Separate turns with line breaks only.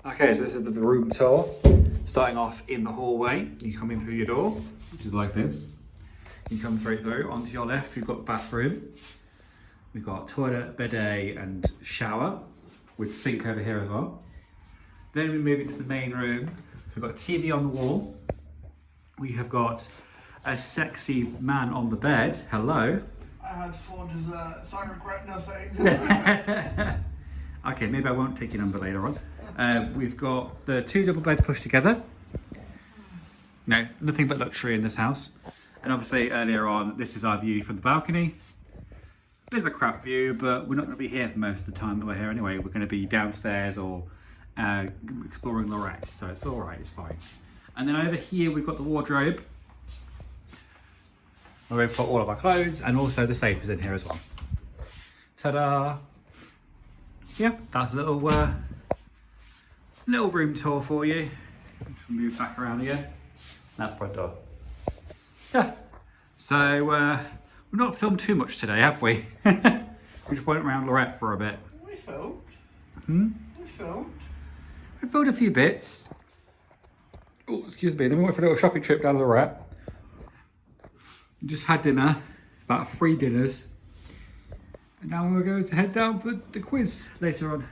Okay, so this is the room tour. Starting off in the hallway, you come in through your door, which is like this. You come straight through. Onto your left, you've got the bathroom. We've got toilet, bidet, and shower, with sink over here as well. Then we move into the main room. So we've got a TV on the wall. We have got a sexy man on the bed. Hello.
I had 4 desserts. I regret nothing.
Okay, maybe I won't take your number later on. We've got the 2 double beds pushed together. No, nothing but luxury in this house. And obviously earlier on, this is our view from the balcony. Bit of a crap view, but we're not going to be here for most of the time that we're here anyway. We're going to be downstairs or exploring Lloret, so it's all right, it's fine. And then over here, we've got the wardrobe, where we've got all of our clothes, and also the safe is in here as well. Ta-da! Yeah, that's a little room tour for you. Just move back around again. That's the front door. Yeah. So we've not filmed too much today, have we? We just went around Lloret for a bit.
We filmed. We filmed.
We filmed a few bits. Oh, excuse me. Then we went for a little shopping trip down Lloret. Just had dinner, about 3 dinners. And now we're going to head down for the quiz later on.